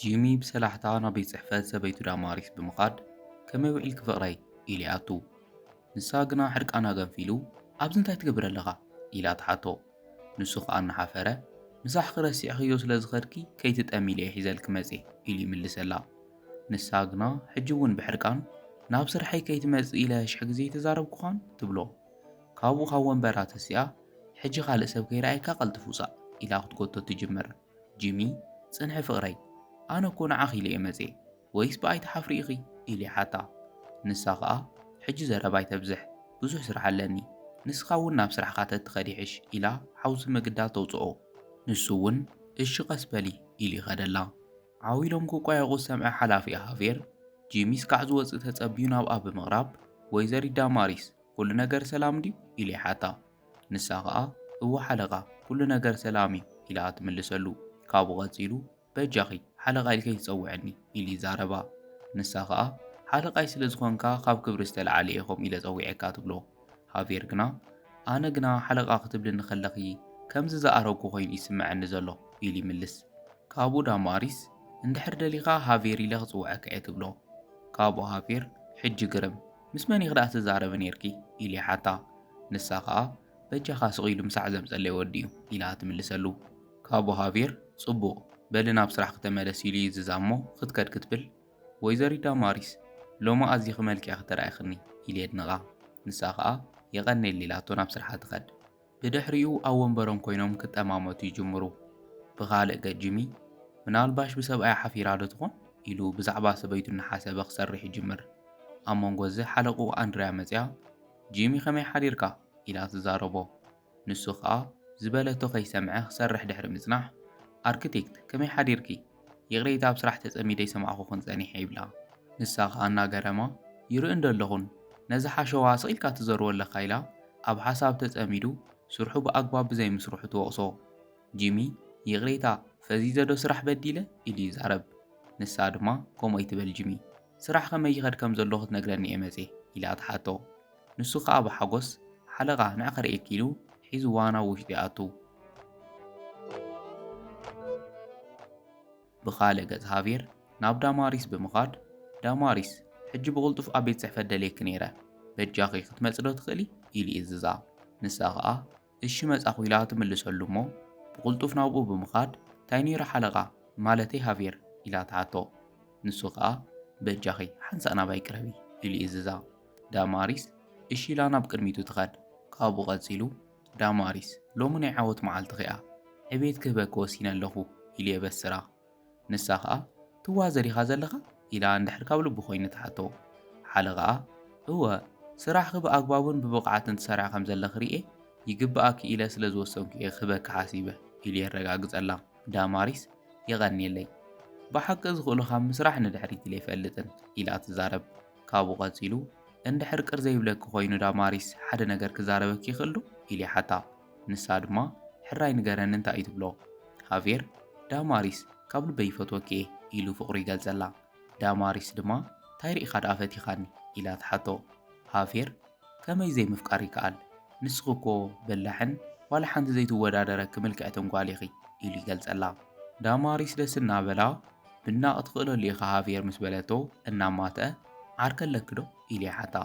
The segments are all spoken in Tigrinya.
ጂሚ ብሰላሕታ ናብ ቤት ጽሕፈት ሰበይቱ ዳማሪስ ብምኻድ ከመይ ውዒልኪ ፍቕረይ ኢሉ ይኣቱ። ንሳ ግና ሕድቃና ገንፊሉ ኣብዚ እንታይ ትገብር ኣለኻ ኢላ ትሓቶ። ንሱ ኸኣ እናሓፈረ ምሳሕ ክረሲዕኽዮ ስለ ዝኸድኪ ከይትጠሚለ እየ ሒዘልኪ መጺእ ኢሉ ይምልሰላ። ንሳ ግና ሕጂ እውን ብሕርቃን ናብ ስርሐይ ከይትመጽእ ኢለ ሽሕ ግዜ ተዛረብኩኻን ትብሎ። ካብኡ ካብ ወንበራ ተሲኣ ሕጂ ካልእ ሰብ ከይረኣይካ ቐልጢፍ ውፃእ ኢላ ክትጎቶ ትጅምር። ጂሚ ጽንሒ ፍቕረይ ኣነ እኮ ንዓኺ ኢለ እየ መጺእ ወይስ ብኣይ ተሓፍሪ ኢኺ ኢሉ ይሓታ። ንሳ ኸኣ ሕጂ ዘረባይ ተብዝሕ ብዙሕ ስራሕ ኣለኒ ንስኻ እውን ናብ ስራሕኻ ተትኸዲሕሽ ኢላ ሓውሲ ምግዳል ተውፅኦ። ንሱ እውን እሺ ቀስ በሊ ኢሉ ይኸደላ። ዓዊሎም ክቋየቑ ዝሰምዐ ሓላፊ ሃቬር ጂሚ ስካዕ ዝወፅእ ተጸቢዩ ናብኣ ብምቕራብ ወይዘሪት ዳማሪስ ኩሉ ነገር ሰላም ድዩ ኢሉ ይሓታ። ንሳ ኸኣ እዋ ሓለቓ ኩሉ ነገር ሰላም እዩ ኢላ ትምልሰሉ። ካብኡ ቐጺሉ በጃኺ ሓለቓ ኢልከ ይትጸውዐኒ ኢሉ ይዛረባ። ንሳ ኸኣ ሓለቓይ ስለ ዝኾንካ ካብ ክብሪ ዝተለዓለ ኢኹም ኢለ ጸዊዐካ ትብሎ። ሃቬር ግና ኣነ ግና ሓለቓ ክትብልኒ ኸለኺ ከምዚ ዝኣረጉ ኮይኑ ይስምዐኒ ዘሎ ኢሉ ይምልስ። ካብኡ ዳማሪስ እንድሕር ደሊኻ ሃቬር ኢለ ክጽውዐካ እየ ትብሎ። ካብኡ ሃቬር ሕጂ ግርም ምስ መን ኢኽ ደኣ ትዛረቢ ነርኪ ኢሉ ይሓታ። ንሳ ኸኣ በጃኻ ስቕ ኢሉ ምሳዕ ዘምጸለይ ወዲ እዩ ኢላ ትምልሰሉ። ካብኡ ሃቬር ጽቡቕ በሊ ናብ ስራሕ ክተመለስ ኢሉ ይዝዛ እሞ ክትከድ ክትብል ወይዘሪት ዳማሪስ ሎማ ኣዝኺ መልክዕ ክትረኣይኽኒ ኢሉ የድንቓ። ንሳ ኸኣ የቐኒየሊ ኢላቶ ናብ ስርሓ ትኸድ። ብድሕሪኡ ኣብ ወንበሮም ኮይኖም ክጠማመቱ ይጅምሩ። ብኻልእ ገጽ ጂሚ ምናልባሽ ብሰብኣይ ሓፊራ ዶ ትኾን ኢሉ ብዛዕባ ሰበይቱ እናሓሰበ ክሰርሕ ይጅምር። ኣብ መንጎ እዚ ሓለቑ ኣንድርያ መጺያ ጂሚ ኸመይ ሓዲርካ ኢላ ትዛረቦ። ንሱ ኸኣ ዝበለቶ ከይሰምዐ ክሰርሕ ድሕሪ ምጽናሕ ኣርክቴክት ከመይ ሓዲርኪ የቕረይታ ኣብ ስራሕ ተጸሚደ ይሰማዕኹኹን ጸኒሐ ይብላ። ንሳ ኸኣ እናገረማ ይርኢ እንደለኹን ነዚ ሓሸዋ ስቒልካ ትዘርዎ ኣለኻ ኢላ ኣብ ሓሳብ ተጸሚዱ ስርሑ ብኣግባብ ብዘይምስርሑ ትወቕሶ። ጂሚ ይቕሬታ ፈዚዘ ዶ ስራሕ በዲለ ኢሉ ይዛረብ። ንሳ ድማ ከምኡ ይትበል ጂሚ ስራሕ ከመይ ይኸድ ከም ዘሎ ክትነግረኒ እየ መጺእ ኢላ ትሓቶ። ንሱ ኸኣ ብሓጎስ ሓለቓ ንዕኸርእየኪ ኢሉ ሒዝዋ ናብ ውሽጢ ይኣቱ። ብኻልእ ገጽ ሃቬር ናብ ዳማሪስ ብምኻድ ዳማሪስ ሕጂ ብቕልጡፍ ኣብ ቤት ጽሕፈት ደልየኪ ነይረ በጃኺ ክትመጽእ ዶ ትኽእሊ ኢሉ ይእዝዛ። ንሳ ኸኣ እሺ መጻኹ ኢላ ትምልሰሉ እሞ ብቕልጡፍ ናብኡ ብምኻድ እንታይ ነይሩ ሓለቓ ማለተይ ሃቬር ኢላ ትሓቶ። ንሱ ኸኣ በጃኺ ሓንሳእ ናባይ ቅረቢ ኢሉ ይእዝዛ። ዳማሪስ እሺ ኢላ ናብ ቅድሚቱ ትኸድ። ካብኡ ቐጺሉ ዳማሪስ ሎሚ ናይ ዓወት መዓልቲ ኺኣ ዕቤት ክህበኪ ወሲነ ኣለኹ ኢሉ የበስራ። ንሳ ኸኣ ትዋዘሪኻ ዘለኻ ኢላ እንድሕር ካብ ልቡ ኮይኑ ትሓቶ። ሓለቓኣ እወ ስራሕኺ ብኣግባቡን ብብቕዓትን ትሰርሕ ከም ዘለኺ ርኤ ይግብኣኪ ኢለ ስለ ዝወሰንኩ እየ ክህበኪ ሓሲበ ኢሉ የረጋግጸላ። ዳማሪስ የቐኒየለይ ብሓቂ ዝኽእሉ ካብ ምስራሕ ንድሕሪት ኢለ ይፈልጥን ኢላ ትዛረብ። ካብኡ ቐጺሉ እንድሕር ቅር ዘይብለኪ ኮይኑ ዳማሪስ ሓደ ነገር ክዛረበኪ ይኽእል ዶ ኢሉ ይሓታ። ንሳ ድማ ሕራይ ንገረኒ እንታይ እዩ ትብሎ። ሃቬር ዳማሪስ ካብ ልበይ ይፈትወኪ እየ ኢሉ ፍቕሩ ይገልጸላ። ዳማሪስ ድማ እንታይ ርኢኻ ደኣ ፈቲኻኒ ኢላ ትሓቶ። ሃቬር ከመይ ዘይምፍቃር ይከኣል ንስኺ እኮ በላሕን ዋላ ሓንቲ ዘይትወዳደረኪ ምልክዕትን ጓል ኢኺ ኢሉ ይገልጸላ። ዳማሪስ ደስ እናበላ ብናቕ ትኽእለሉ ኢኻ ሃቬር ምስ በለቶ እናማትአ ዓርከለኪ ዶ ኢሉ ይሓታ።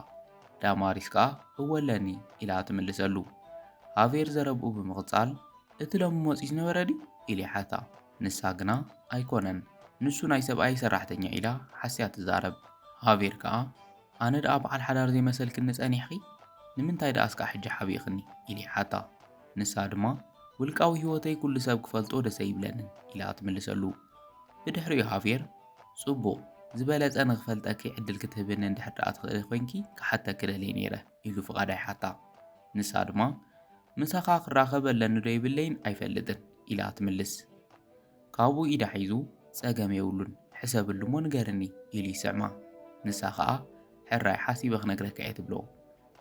ዳማሪስ ከኣ እወለኒ ኢላ ትምልሰሉ። ሃቬር ዘረብኡ ብምቕጻል እቲ ሎሚ መጺኡ ዝነበረ ድዩ ኢሉ ይሓታ። ንሳ ግና ኣይኮነን ንሱ ናይ ሰብኣይ ሰራሕተኛ ኢላ ሓስያ ትዛረብ። ሃቬር ከኣ ኣነ ደኣ በዓል ሓዳር ዘይመሰልክኒ ጸኒሕኺ ንምንታይ ደኣ እስካዕ ሕጂ ሓቢእኽኒ ኢሉ ይሓታ። ንሳ ድማ ውልቃዊ ህይወተይ ኩሉ ሰብ ክፈልጦ ደሰ ይብለንን ኢላ ትምልሰሉ። ብድሕሪኡ ሃቬር ጽቡቕ ዝበለጸ ንኽፈልጠኪ ዕድል ክትህብኒ እንድሕር ደኣ ትኽእል ኮይንኪ ክሓተኪ ደልየ ነይረ ኢሉ ፍቓዳ ይሓታ። ንሳ ድማ ምሳኻ ክራኸብ ኣለኒ ዶ ይብለይን ኣይፈልጥን ኢላ ትምልስ። ካብኡ ኢዳ ሒዙ ጸገም የብሉን ሕሰብሉ እሞ ንገርኒ ኢሉ ይስዕማ። ንሳ ኸኣ ሕራይ ሓሲበ ክነግረካ እየ ትብሎ።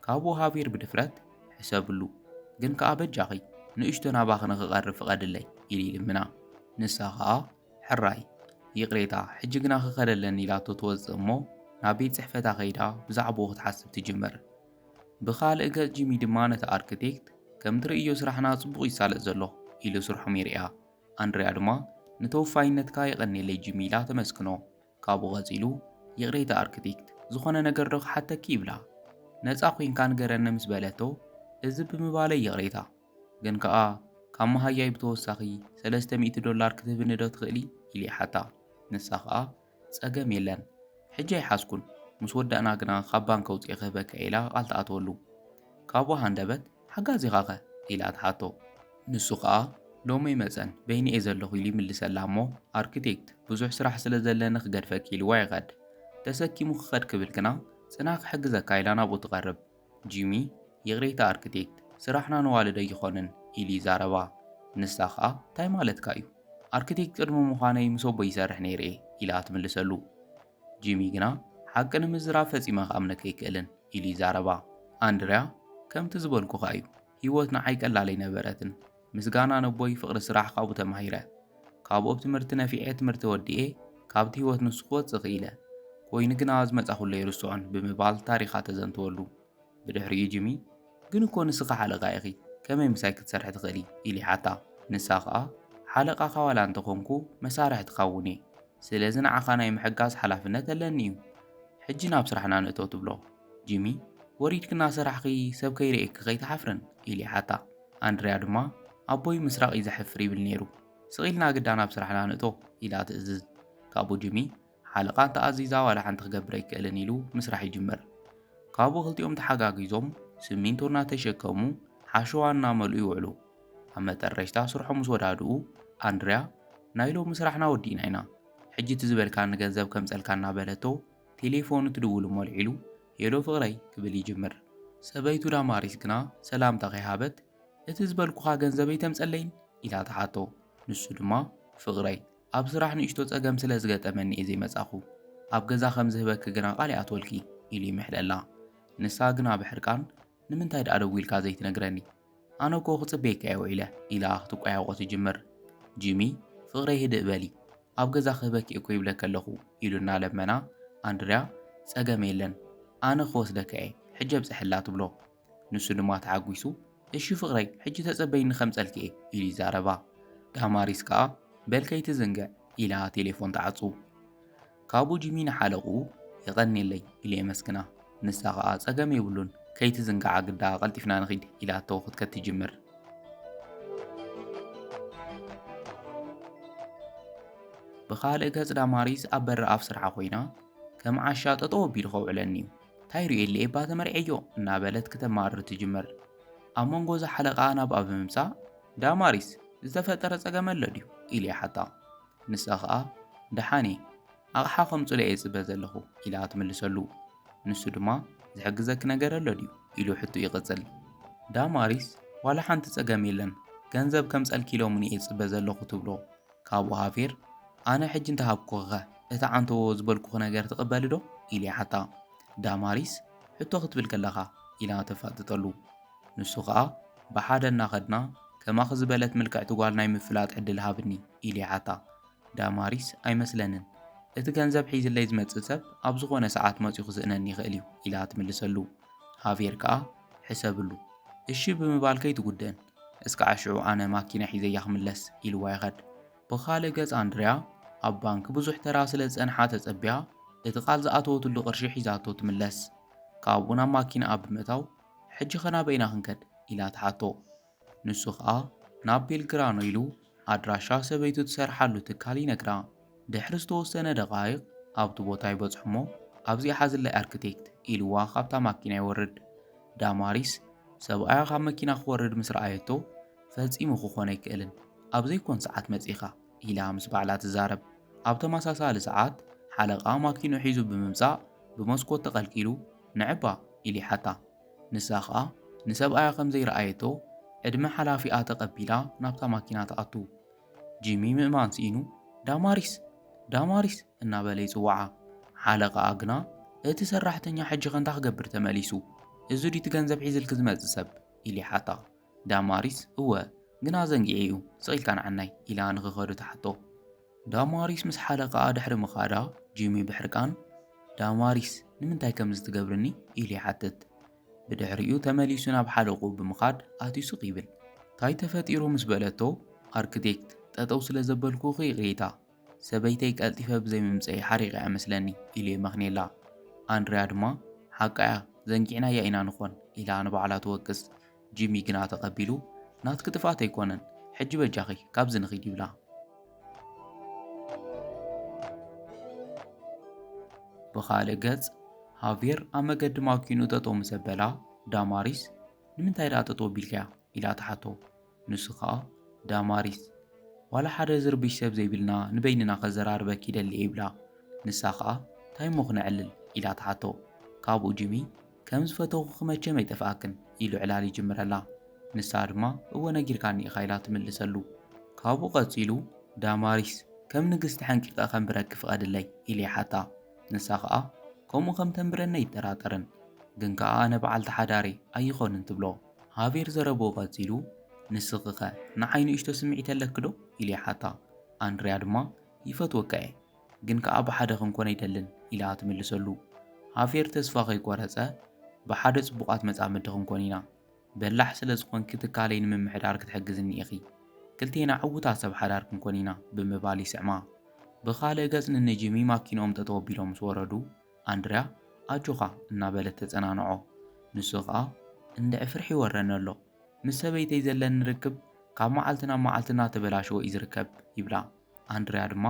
ካብኡ ሃቬር ብድፍረት ሕሰብሉ ግን ከኣ በጃኺ ንእሽቶ ናባኺ ንኽቐርብ ፍቐድለይ ኢሉ ይልምና። ንሳ ኸኣ ሕራይ ይቕሬታ ሕጂ ግና ክኸደለኒ ኢላቶ ትወፅእ እሞ ናብ ቤት ጽሕፈታ ኸይዳ ብዛዕባኡ ክትሓስብ ትጅምር። ብኻልእ ገጽ ጂሚ ድማ ነቲ ኣርክቴክት ከም ትርእዮ ስራሕና ጽቡቕ ይሳለጥ ዘሎ ኢሉ ስርሖም ይርያ። ኣንድርያ ድማ ንተወፋይነትካ የቐኒለይ ጂሚ ኢላ ተመስክኖ ካብኡ ቐጺሉ የቕሬታ ኣርክቴክት ዝኾነ ነገር ዶ ክሓተኪ ይብላ ነፃ ኮንካ ንገረኒ ምስ በለቶ እዚ ብምባለይ የቕሬታ ግን ከኣ ካብ መሃያይ ብተወሳኺ $300 ክትህብኒ ዶ ትኽእሊ ኢሉ ይሓታ ንሳ ከኣ ጸገም የለን ሕጂ ኣይሓስኩን ምስ ወዳእና ግና ካብ ባንኪ ኣውፅኤ ክህበካ ኢላ ቃል ተኣትወሉ ካብኡ ሃንደበት ሓጋዚ ኢኻ ኸ ኢላ ትሓቶ ንሱ ከኣ ሎሚ መፀን በይኒ እየ ዘለኹ ኢሉ ይምልሰላ እሞ ኣርክቴክት ብዙሕ ስራሕ ስለ ዘለኒ ክገድፈኪ ኢልዋ ይኸድ ተሰኪሙ ክኸድ ክብል ግና ጽና ክሕግዘካ ኢላ ናብኡ ትቐርብ ጂሚ የቕሬታ ኣርክቴክት ስራሕና ንዋልዶ ይኾንን ኢሉ ይዛረባ ንሳ ከኣ እንታይ ማለትካ እዩ ኣርክቴክት ቅድሚ ምዃነይ ምስ ኣቦ ይሰርሕ ነይረ ኢላ ትምልሰሉ ጂሚ ግና ሓቂ ንምዝራብ ፈጺመ ክኣምነከ ኣይክእልን ኢሉ ይዛረባ ኣንድርያ ከምቲ ዝበልኩኻ እዩ ህይወት ንዓይ ቀላል ኣይነበረትን ምስጋና ነቦይ ፍቕሪ ስራሕ ካብኡ ተማሂረ ካብኡ ብትምህርቲ ነፊዐ ትምህርቲ ወዲኤ ካብቲ ህይወት ንሱ ክወፅእ ክኢለ ኮይኑ ግና ዝመጻኹሎ ይርስዖን ብምባል ታሪኻ ተዘንትወሉ ብድሕሪኡ ጂሚ ግን እኮ ንስኻ ሓለቓ ኢኺ ከመይ ምሳይ ክትሰርሕ ትኽእሊ ኢሉ ይሓታ ንሳ ከኣ ሓለቓኻ ዋላ እንተኾንኩ መሳርሒ ትኸውን እየ ስለዚ ንዓኻ ናይ ምሕጋዝ ሓላፍነት ኣለኒ እዩ ሕጂ ናብ ስራሕና ንእቶ ትብሎ ጂሚ ወሪድክና ስራሕኺ ሰብ ከይርኤኪ ከይተሓፍርን ኢሉ ይሓታ ኣንድርያ ድማ ኣቦይ ምስራቕ እዩ ዘሕፍር ይብል ነይሩ ስቒልና ግዳ ናብ ስራሕና ንእቶ ኢላ ትእዝዝ ካብኡ ጂሚ ሓለቓ እንተኣዚዛ ዋላ ሓንቲ ክገብር ኣይክእልን ኢሉ ምስራሕ ይጅምር ካብኡ ክልቲኦም ተሓጋጊዞም ስሚንቶ እናተሸከሙ ሓሸዋ እናመልኡ ይውዕሉ ኣብ መጠረሽታ ስርሖም ምስ ወዳድኡ ኣንድርያ ናይ ሎሚ ስራሕና ወዲእና ኢና ሕጂ ትዝበልካኒ ገንዘብ ከምፀልካ እናበለቶ ቴሌፎኑ ትድውሉ መልዒሉ ሄሎ ፍቕረይ ክብል ይጅምር ሰበይቱ ዳማሪስ ግና ሰላምታ ከይሃበት እቲ ዝበልኩኻ ገንዘበይ ተምጸለይን ኢላ ተሓቶ ንሱ ድማ ፍቕረይ ኣብ ስራሕ ንእሽቶ ጸገም ስለ ዝገጠመኒ እየ ዘይመጻኹ ኣብ ገዛ ከም ዝህበኪ ግና ቃል ኣትወልኪ ኢሉ ይምሕለላ ንሳ ግና ብሕርቃን ንምንታይ ደኣ ደው ኢልካ ዘይትነግረኒ ኣነ ኮ ክጽበየካ የውዒለ ኢላ ክትቋያቆ ትጅምር ጂሚ ፍቕረይ ህድእ በሊ ኣብ ገዛ ክህበኪ እኮ ይብለከ ኣለኹ ኢሉ እናለመና ኣንድርያ ጸገም የለን ኣነ ክወስደካ እየ ሕጂ ኣብፅሕላ ትብሎ ንሱ ድማ ተሓጒሱ እሺ ፍቕረይ ሕጂ ተጸበይኒ ከምጸልኪ እየ ኢሉ ይዛረባ ዳማሪስ ከኣ በልከይቲ ዝንግዕ ኢላ ቴሌፎን ተዓጹ ካብኡ ጂሚ ንሓለቑ ይቐኒለይ ኢሉ የመስግና ንሳ ከኣ ጸገም የብሉን ከይቲ ዝንጋዓ ግዳ ቀልጢፍና ንኺድ ኢላቶ ክትከት ትጅምር ብኻልእ ገጽ ዳማሪስ ኣብ በሪ ኣፍ ስርሓ ኮይና ከም ዓሻ ጠጦ ወቢሉ ኸውዕለኒ እዩ እንታይ ርኤለ ኤባ ተመርዐዮ እናበለት ከተማርር ትጅምር ኣብ መንጎ ዝሓለቓ ናብኣ ብምምጻእ ዳማሪስ ዝተፈጠረ ጸገም ኣሎ ድዩ ኢሉ ይሓታ ንሳ ከኣ ደሓኔ ኣቕሓ ከምጽሎ እየ ጽበ ዘለኹ ኢላ ትምልሰሉ ንሱ ድማ ዝሕግዘኪ ነገር ኣሎ ድዩ ኢሉ ሕቱ ይቕጽል ዳማሪስ ዋላ ሓንቲ ጸገም የለን ገንዘብ ከም ጸልኪ ሎምን እየ ጽበ ዘለኹ ትብሎ ካብኡ ሃፌር ኣነ ሕጂ እንተሃብኩኸ እታ ዓንተዎ ዝበልኩኽ ነገር ትቕበል ዶ ኢሉ ይሓታ ዳማሪስ ሕቶ ክትብል ከለኻ ኢላ ተፋጥጠሉ ንሱ ከኣ ብሓደ እናኸድና ከማኽ ዝበለት ምልክዕቲ ጓል ናይ ምፍላጥ ዕድል ሃብኒ ኢሉ ይሓታ ዳማሪስ ኣይመስለንን እቲ ገንዘብ ሒዝለይ ዝመጽእ ሰብ ኣብ ዝኾነ ሰዓት መጺኡ ክስእነኒ ይኽእል እዩ ኢላ ትምልሰሉ ሃቬር ከኣ ሕሰብሉ እሺ ብምባል ከይትጉደን እስከ ዓሽዑ ኣነ ማኪና ሒዘያ ክምለስ ኢልዋ ይኸድ ብኻልእ ገጽ ኣንድርያ ኣብ ባንኪ ብዙሕ ተራ ስለ ዝጸንሓ ተጸቢያ እቲ ቓል ዝኣተወትሉ ቅርሺ ሒዛቶ ትምለስ ካብኡ ናብ ማኪና ኣብ ብምእታው ሕጂ ኸናበይና ክንከድ ኢላ ተሓቶ ንሱ ከኣ ናብ ቤልግራኖ ኢሉ ኣድራሻ ሰበይቱ ትሰርሓሉ ትካል ይነግራ ድሕሪ ዝተወሰነ ደቓይቕ ኣብቲ ቦታ ይበጽሑ እሞ ኣብዚኣ ሓዝላይ ኣርክቴክት ኢልዋ ካብታ ማኪና ይወርድ ዳማሪስ ሰብኣያ ካብ መኪና ክወርድ ምስ ረኣየቶ ፈጺሙ ክኾነ ኣይክእልን ኣብ ዘይኮን ሰዓት መጺኻ ኢላ ምስ ባዕላ ትዛረብ ኣብ ተመሳሳሊ ሰዓት ሓለቓ ማኪኑ ሒዙ ብምምጻእ ብመስኮት ተቐልቂሉ ንዕባ ኢሉ ይሓታ ንሳ ኸኣ ንሰብኣያ ከም ዘይረኣየቶ ዕድመ ሓላፊኣ ተቐቢላ ናብታ ማኪና ተኣቱ ጂሚ ምእማን ስኢኑ ዳማሪስ እናበለ ይጽዋዓ ሓለቓኣ ግና እቲ ሰራሕተኛ ሕጂ ኸንታ ክገብር ተመሊሱ እዚ ዲቲ ገንዘብ ሒዝልክ ዝመጽእ ሰብ ኢሉ ይሓታ ዳማሪስ እወ ግና ዘንጊዐ እዩ ስቒልካ ንዓናይ ኢላ ንኽኸዱ ተሓቶ ዳማሪስ ምስ ሓለቓኣ ድሕሪ ምኻዳ ጂሚ ብሕርቃን ዳማሪስ ንምንታይ ከም ዝትገብርኒ ኢሉ ይሓትት ብድሕሪኡ ተመሊሱ ናብ ሓለቑ ብምኻድ ኣትዩ ስቕ ይብል እንታይ ተፈጢሩ ምስ በለቶ ኣርክቴክት ጠጠው ስለ ዘበልኩ ይቕሬታ ሰበይተይ ቀልጢፈ ብዘይ ምምፀይ ሓሪቕ መስለኒ ኢሉ የመኽኔላ። ኣንድሪያ ድማ ሓቃያ ዘንጊዕናያ ኢና ንኾን ኢላ ንባዕላ ትወቅስ። ጂሚ ግና ተቐቢሉ ናትክ ጥፋት ኣይኮነን ሕጂ በጃኺ ካብዚ ንኺድ ይብላ። ብኻልእ ገጽ ሃቪየር ኣብ መገዲ ማኪኑ ጠጠው ምስ ዘበላ ዳማሪስ ንምንታይ ደኣ ጠጠው ኣቢልከያ ኢላ ተሓቶ። ንሱ ኸኣ ዳማሪስ ዋላ ሓደ ዝርብሽ ሰብ ዘይብልና ንበይንና ኸዘራርበክ ይደሊ ይብላ። ንሳ ኸኣ እንታይ እሞ ኽነዕልል ኢላ ተሓቶ። ካብኡ ጂሚ ከም ዝፈተኹ ኽመቸም ኣይጠፍኣክን ኢሉ ዕላል ይጅምረላ። ንሳ ድማ እወ ነጊርካኒ ኢኻ ኢላ ትምልሰሉ። ካብኡ ቐፂሉ ዳማሪስ ከም ንግስቲ ሓንቂቐ ኸንብረክ ፍቐድለይ ኢሉ ይሓታ። ንሳ ኸኣ ከምኡ ከም ተንብረና ይጠራጠርን ግን ከኣ ኣነ በዓልቲ ሓዳሬ ኣይኾንን ትብሎ። ሃቪየር ዘረብኡ ቐፂሉ ንስኽኸ ንዓይኑ እሽቶ ስምዒት ኣለክ ዶ ኢሉ ይሓታ። ኣንድሪያ ድማ ይፈትወካ እየ ግን ከኣ ብሓደ ክንኮን ኣይደልን ኢላ ትምልሰሉ። ሃቪየር ተስፋ ኸይቈረጸ ብሓደ ጽቡቓት መጻምድቲ ክንኮን ኢና በላሕ ስለ ዝኾንኪ ትካለይ ንምምሕዳር ክትሕግዝኒ ኢኺ ክልቴና ዕውታት ሰብ ሓዳር ክንኮን ኢና ብምባል ይስዕማ። ብኻልእ ገጽ ንጂሚ ማኪኖም ጠጠው ኣቢሎም ምስ ወረዱ ኣንድሪያ ኣጆኻ እናበለት ተጸናንዖ። ንሱ ኸኣ እንድዕ ፍርሒ ይወረኒ ኣሎ ምስ ሰበይተይ ዘለና ንርክብ ካብ መዓልቲ ናብ መዓልቲ እናተበላሸወ እዩ ዝርከብ ይብላ። ኣንድሪያ ድማ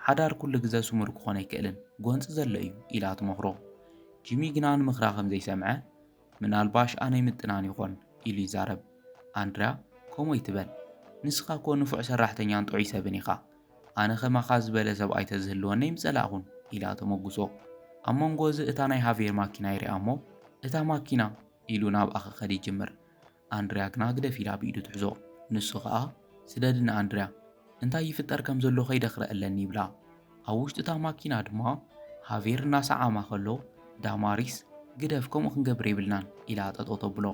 ሓዳር ኩሉ ግዜ ስሙር ክኾን ኣይክእልን ጎንፂ ዘሎ እዩ ኢላ ትመኽሮ። ጂሚ ግና ንምኽራ ከም ዘይሰምዐ ምናልባሽ ኣነ ይምጥናን ይኾን ኢሉ ይዛረብ። ኣንድሪያ ከምኡ ይትበል ንስኻ ኮ ንፉዕ ሰራሕተኛን ጥዑይ ሰብን ኢኻ ኣነ ኸማኻ ዝበለ ሰብኣይ ተዝህልወኒ ይምጸላእኹን ኢላ ተመጉሶ። ኣብ መንጎ እዚ እታ ናይ ሃቪየር ማኪና ይርአ እሞ እታ ማኪና ኢሉ ናብኣ ክኸድ ይጅምር። ኣንድሪያ ግና ግደፍ ኢላ ብኢዱ ትሕዞ። ንሱ ኸኣ ስደድና ኣንድሪያ እንታይ ይፍጠር ከም ዘሎ ኸይደኽረአ ኣለኒ ይብላ። ኣብ ውሽጢ እታ ማኪና ድማ ሃቪየር እናሰዓማ ኸሎ ዳማሪስ ግደፍ ከምኡ ክንገብር ይብልናን ኢላ ጠጠው ተብሎ።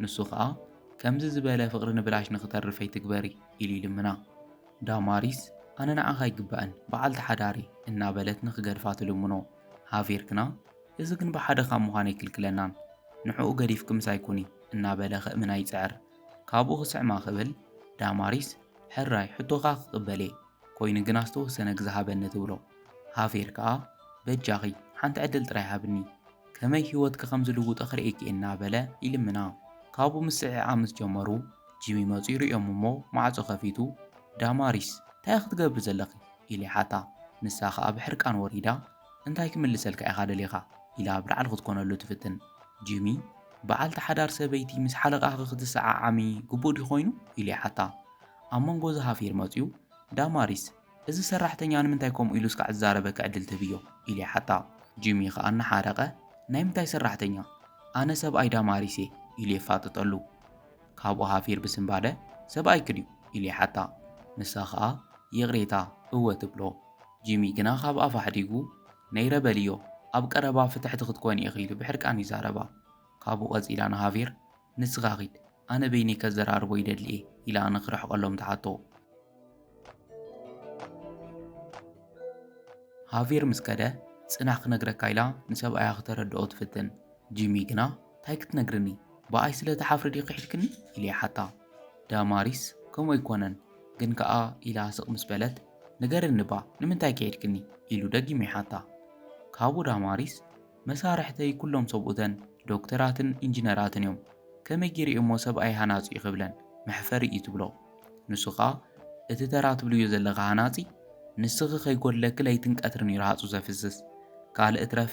ንሱ ኸኣ ከምዚ ዝበለ ፍቕሪ ንብላሽ ንኽተርፈይ ትግበሪ ኢሉ ይልምና። ዳማሪስ ኣነ ንዓኻ ይግባአን በዓልቲ ሓዳሪ እናበለት ንኽገድፋ ትልምኖ። ሃቪየር ግና እዚ ግን ብሓደ ካብ ምዃን ኣይክልክለናን ንዕኡ ገዲፍክ ምስ ኣይኩኒ እናበለ ኽእምና ይጽዕር። ካብኡ ክስዕማ ኽብል ዳማሪስ ሕራይ ሕቶኻ ክቕበለ ኮይኑ ግና ዝተወሰነ ግዝሃበኒ ትብሎ። ሃቪየር ከኣ በጃኺ ሓንቲ ዕድል ጥራይ ሃብኒ ከመይ ህይወትክ ከም ዝልውጦ ኽርእኪ እናበለ ይልምና። ካብኡ ምስ ስዒዓ ምስ ጀመሩ ጂሚ መፁ ይርኦም እሞ ማዕጾ ኸፊቱ ዳማሪስ እንታይ ክትገብር ዘለኺ ኢሉ ይሓታ። ንሳ ኸኣ ብሕርቃን ወሪዳ እንታይ ክምልሰልካ ኢኻ ደሊኻ ኢላ ብላዕሊ ክትኮነሉ ትፍትን። ጂሚ በዓልቲ ሓዳር ሰበይቲ ምስ ሓለቓኺ ክትሰዓዓሚ ግቡእ ዲ ኾይኑ ኢሉ ይሓታ። ኣብ መንጎ እዚ ሃቪየር መፂኡ ዳማሪስ እዚ ሰራሕተኛ ንምንታይ ከምኡ ኢሉ እስካዕ ዝዛረበ ዕድል ትህብዮ ኢሉ ይሓታ። ጂሚ ኸኣ እናሓረቐ ናይ ምንታይ ሰራሕተኛ ኣነ ሰብኣይ ዳማሪስ እየ ኢሉ የፋጥጠሉ። ካብኡ ሃቪየር ብስምባደ ሰብኣይ ክድዩ ኢሉ ይሓታ። ንሳ ኸኣ ይቕሬታ እወ ትብሎ። ጂሚ ግና ካብ ኣፋ ሓዲጉ ነይረበልዮ ኣብ ቀረባ ፍትሕቲ ክትኮን ኢኺ ኢሉ ብሕርቃን ይዛረባ። ካብኡ ቐፂላ ንሃቪየር ንስኻ ኺድ ኣነ በይኒ ከዘራርቦ ይደሊ እየ ኢላ ንኽርሕቐሎም ተሓቶ። ሃቪየር ምስ ከደ ጽናሕ ክነግረካ ኢላ ንሰብኣያ ክተረድኦ ትፍትን። ጂሚ ግና እንታይ ክትነግርኒ ብኣይ ስለ ተሓፍሪ ዲኺ ሒድክኒ ኢሉ ይሓታ። ዳማሪስ ከምኡ ኣይኮነን ግን ከኣ ኢላ ስቕ ምስ በለት ንገርኒ ባ ንምንታይ ከይድክኒ ኢሉ ደጊሙ ይሓታ። ካብኡ ዳማሪስ መሳርሕተይ ኩሎም ሰብኡተን ዶክተራትን ኢንጂነራትን እዮም ከመይ ጌሩ እሞ ሰብኣይ ሃናፂ ይኽብለን መሕፈሪ እዩ ትብሎ። ንሱ ኸኣ እቲ ተራ ትብልዮ ዘለኻ ሃናፂ ንስኺ ኸይጐድለክ ለይትን ቀትርን እዩ ረሃፁ ዘፍስስ ካልእ እትረፍ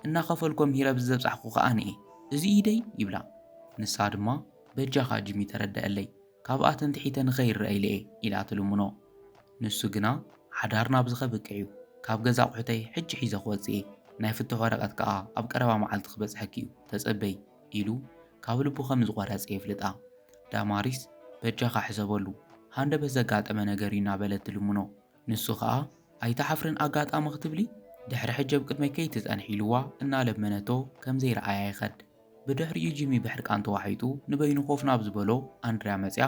እናኸፈልኮም ሂረብ ዘብጻሕኩ ኸኣ ንኤ እዚ ኢደይ ይብላ። ንሳ ድማ በጃኻ ጂሚ ተረድአለይ ካብኣተን ትሒተ ንኸይርአ ኢለ እየ ኢላ ትልምኖ። ንሱ ግና ሓዳር ናብ ዝኸብቅዕ እዩ ካብ ገዛ ኣቑሑተይ ሕጂ ሒዘ ክወፅእ እየ ናይ ፍትሕ ወረቐት ከኣ ኣብ ቀረባ መዓልቲ ክበጽሐኪ እዩ ተጸበይ ኢሉ ካብ ልቡ ከም ዝቖረጸ የፍልጣ። ዳማሪስ በጃኻ ሕሰበሉ ሃንደበት ዘጋጠመ ነገር እዩ እናበለት ትልምኖ። ንሱ ኸኣ ኣይተሓፍርን ኣጋጣሚ ክትብሊ ድሕሪ ሕጂ ኣብ ቅድመይ ከይትጸንሕ ኢልዋ እናለመነቶ ከም ዘይረኣያ ይኸድ። ብድሕሪኡ ጂሚ ብሕርቃን ተዋሒጡ ንበይኑ ኾፍ ናብ ዝበሎ ኣንድሪያ መጽያ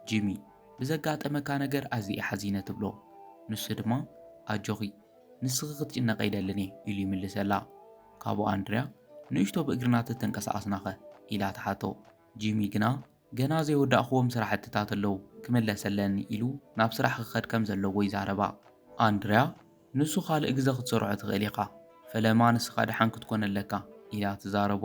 ጂሚ ብዘጋጠመካ ነገር ኣዝየ ሓዚነ ትብሎ። ንሱ ድማ ኣጆኺ ንስኺ ክትጭነቕ ኣይደልን እየ ኢሉ ይምልሰላ። ካብኡ ኣንድሪያ ንእሽቶ ብእግርና ተተንቀሳቐስናኸ ኢላ ተሓቶ። ጂሚ ግና ገና ዘይወዳእኽዎም ስራሕትታት ኣለዉ ክምለሰለኒ ኢሉ ናብ ስራሕ ክኸድ ከም ዘለዎ ይዛረባ። ኣንድርያ ንሱ ካልእ ግዜ ክትሰርሖ ትኽእል ኢኻ፣ ፈለማ ንስኻ ድሓን ክትኮን ኣለካ ኢላ ትዛረቦ።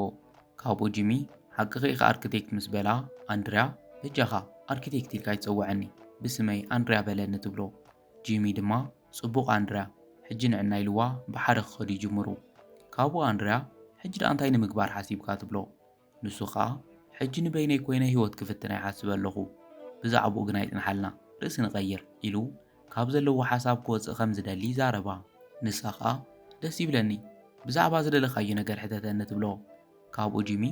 ካብኡ ጂሚ ሓቂ ኢኻ ኣርክቴክት ምስ በላ ኣንድርያ በጃኻ ኣርክቴክት ኢልካ ይትፀውዐኒ ብስመይ ኣንድርያ በለኒ ትብሎ። ጂሚ ድማ ጽቡቕ ኣንድርያ ሕጂ ንዕና ኢልዋ ብሓደ ክኸዱ ይጅምሩ። ካብኡ ኣንድርያ ሕጂ ዳ እንታይ ንምግባር ሓሲብካ ትብሎ። ንሱ ኸኣ ሕጂ ንበይነይ ኮይነ ህይወት ክፍትና ይሓስብ ኣለኹ፣ ብዛዕባኡ ግን ኣይጥንሓልና ርእሲ ንቐይር ኢሉ ካብ ዘለዎ ሓሳብ ክወፅእ ከም ዝደሊ ይዛረባ። ንሳ ኸኣ ደስ ይብለኒ ብዛዕባ ዝደለኻዮ ነገር ሕተተኒ ትብሎ። ካብኡ ጂሚ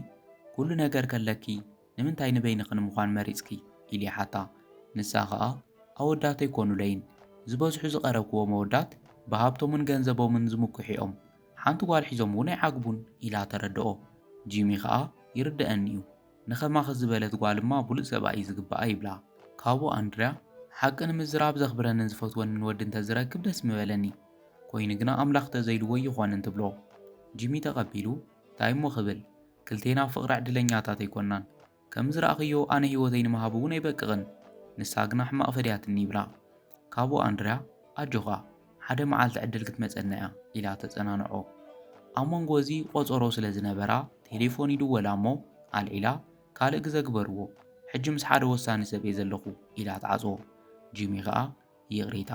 ኩሉ ነገር ከለኪ ንምንታይ ንበይኒ ክንምዃን መሪፅኪ ኢሉ ይሓታ። ንሳ ኸኣ ኣወዳት ኣይኮኑ ለይን ዝበዝሑ ዝቐረብክዎ መወዳት ብሃብቶምን ገንዘቦምን ዝምኩሕ እዮም፣ ሓንቲ ጓል ሒዞም እውን ኣይዓግቡን ኢላ ተረድኦ። ጂሚ ኸኣ ይርድአኒ እዩ ንኸማኸ ዝበለት ጓልማ ብሉፅ ሰብኣይ ዝግባኣ ይብላ። ካብኡ ኣንድርያ ሓቂ ንምዝራብ ዘኽብረንን ዝፈትወንን ወዲ እንተዝረክብ ደስ ምበለኒ፣ ኮይኑ ግና ኣምላኽ ተዘይልዎ ይኾንን ትብሎ። ጂሚ ተቐቢሉ እንታይ እሞ ክብል ክልቴና ፍቕሪ ዕድለኛታት ኣይኮናን፣ ከም ዝረኣኽዮ ኣነ ህይወተይ ንምሃብ እውን ኣይበቅቕን፣ ንሳ ግና ሕማቕ ፈድያትኒ ይብላ። ካብኡ ኣንድርያ ኣጆኻ ሓደ መዓልቲ ዕድል ክትመፀና እያ ኢላ ተጸናንዖ። ኣብ መንጎ እዚ ቆፀሮ ስለ ዝነበራ ቴሌፎን ይድወላ እሞ ኣልዒላ ካልእ ግዜ ግበርዎ ሕጂ ምስ ሓደ ወሳኒ ሰብ እየ ዘለኹ ኢላ ተዓፅዎ። ጂሚ ኸኣ ይቕሪታ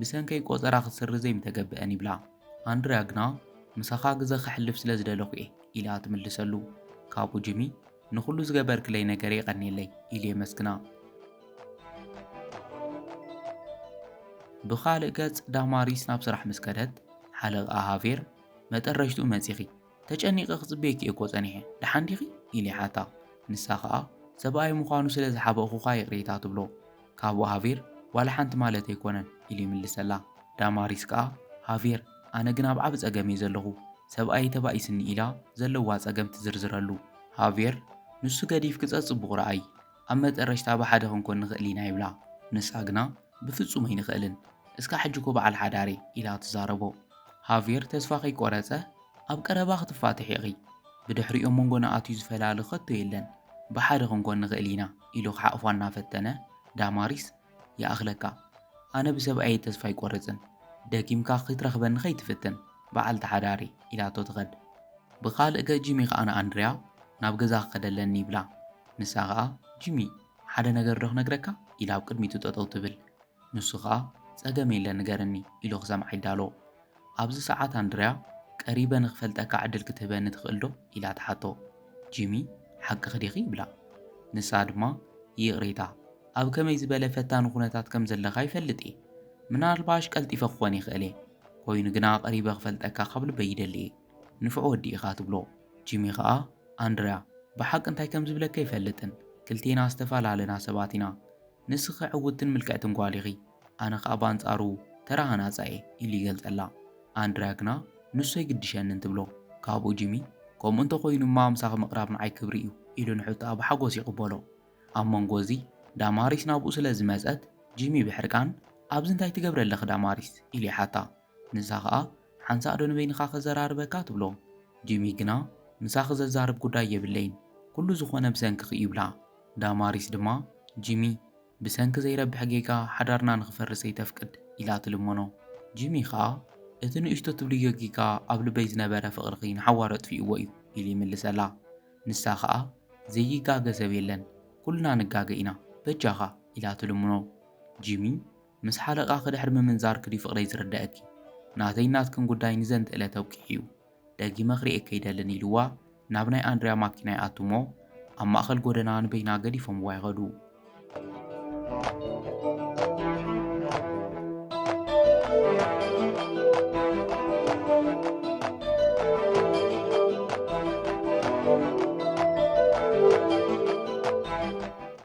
ብሰንከይ ቆፀራ ክትሰርዘይ ምተገብአን ይብላ። ኣንድርያ ግና ምሳኻ ግዜ ክሕልፍ ስለ ዝደለኹ እየ ኢላ ትምልሰሉ። ካብኡ ጂሚ ንኹሉ ዝገበርክለይ ነገር ይቐኒየለይ ኢሉ የመስግና። ብኻልእ ገጽ ዳማሪስ ናብ ስራሕ ምስ ከደት ሓለቓ ሃቬር መጠረሽቱ መጺኺ ተጨኒቐ ክጽበየኪ እኮ ጸኒሐ ድሓን ዲኺ ኢሉ ይሓታ። ንሳ ኸኣ ሰብኣይ ምዃኑ ስለ ዝሓበኹኻ ይቕሬታ ትብሎ። ካብኡ ሃቬር ዋላ ሓንቲ ማለት ኣይኮነን ኢሉ ይምልሰላ። ዳማሪስ ከኣ ሃቬር ኣነ ግን ኣብ ዓብ ጸገም እየ ዘለኹ ሰብኣይ ተባኢስኒ ኢላ ዘለዋ ጸገም ትዝርዝረሉ። ሃቬር ንሱ ገዲፍ ክጸጽ ጽቡቕ ረኣይ ኣብ መጠረሽታ ብሓደ ክንኮን ንኽእል ኢና ይብላ። ንሳ ግና ብፍጹም ኣይንኽእልን እስካ ሕጂ ኮ በዓል ሓዳሬ ኢላ ትዛረቦ። ሃቬር ተስፋ ከይቆረጸ ኣብ ቀረባ ክትፋትሕ ኢኺ ብድሕሪኦም መንጎና ኣትዩ ዝፈላለ ኸቶ የለን ብሓደ ክንኮን ንኽእል ኢና ኢሉ ክሓቕፏ እናፈተነ ዳማሪስ ይኣኽለካ ኣነ ብሰብኣየ ተስፋ ኣይቆርጽን ደጊምካ ክትረኽበኒ ኸይትፍትን በዓል ተሓዳሪ ኢላቶ ትኸድ። ብኻልእ ገ ጂሚ ኸኣነ ኣንድርያ ናብ ገዛ ክኸደለኒ ይብላ። ንሳ ኸኣ ጂሚ ሓደ ነገር ዶ ክነግረካ ኢላ ኣብ ቅድሚቱ ጠጠው ትብል። ንሱ ኸኣ ጸገም የለን ንገረኒ ኢሉ ክሰምዓ ይዳሎ። ኣብዚ ሰዓት ኣንድርያ ቀሪበ ንኽፈልጠካ ዕድል ክትህበኒ ትኽእል ዶ ኢላ ተሓቶ። ጂሚ ሓቂ ኽዲኺ ይብላ። ንሳ ድማ ይቕሬታ ኣብ ከመይ ዝበለ ፈታኒ ኩነታት ከም ዘለኻ ይፈልጥ እየ ምናልባሽ ቀልጢፈ ክኾን ይኽእል እየ ኮይኑ ግና ቀሪበ ክፈልጠካ ካብ ልበይ ይደሊ እየ ንፍዑ ወዲ ኢኻ ትብሎ። ጂሚ ኸኣ ኣንድርያ ብሓቂ እንታይ ከም ዝብለካ ይፈልጥን ክልቴና ዝተፈላለና ሰባት ኢና ንስኺ ዕውትን ምልክዕትን ጓል ኢኺ ኣነ ኸኣ በኣንጻሩ ተራ ሃናፃ እየ ኢሉ ይገልጸላ። ኣንድርያ ግና ንሱ ኣይግድሸንን ትብሎ። ካብኡ ጂሚ ከምኡ እንተኾይኑማ ምሳኺ ምቕራብ ንዓይ ክብሪ እዩ ኢሉ ንሕውታኣ ብሓጎስ ይቕበሎ። ኣብ መንጎ እዚ ዳማሪስ ናብኡ ስለ ዝመፀት ጂሚ ብሕርቃን ኣብዚ እንታይ ትገብረ ኣለኺ ዳማሪስ ኢሉ ይሓታ። ንሳ ኸኣ ሓንሳእ ዶ ንበይንኻ ክዘራርበካ ትብሎ። ጂሚ ግና ምሳኺ ዘዛርብ ጉዳይ የብለይን ኩሉ ዝኾነ ብሰንኪ ይብላ። ዳማሪስ ድማ ጂሚ ብሰንኪ ዘይረብሕ ጌጋ ሓዳርና ንኽፈርስ ኣይተፍቅድ ኢላ ትልመኖ። ጂሚ ኸኣ እቲ ንእሽቶ ትብልዮ ጌጋ ኣብ ልበይ ዝነበረ ፍቕርኺ ንሓዋሮ ጥፊእዎ እዩ ኢሉ ይምልሰላ። ንሳ ኸኣ ዘይጋገ ሰብ የለን ኩልና ንጋገ ኢና በጃኻ ኢላ ትልምኖ። ጂሚ ምስ ሓለቓ ክድሕር ምምንዛር ክዲ ፍቕረይ ዝርዳእኪ ናተይ ናትክን ጉዳይ ንዘንቲ ዕለት ኣውቂሕ እዩ ደጊመ ክሪኤከ ይደልን ኢልዋ ናብ ናይ ኣንድርያ ማኪና ይኣቱ እሞ ኣብ ማእኸል ጎደና ንበይና ገዲፎምዋ ይኸዱ።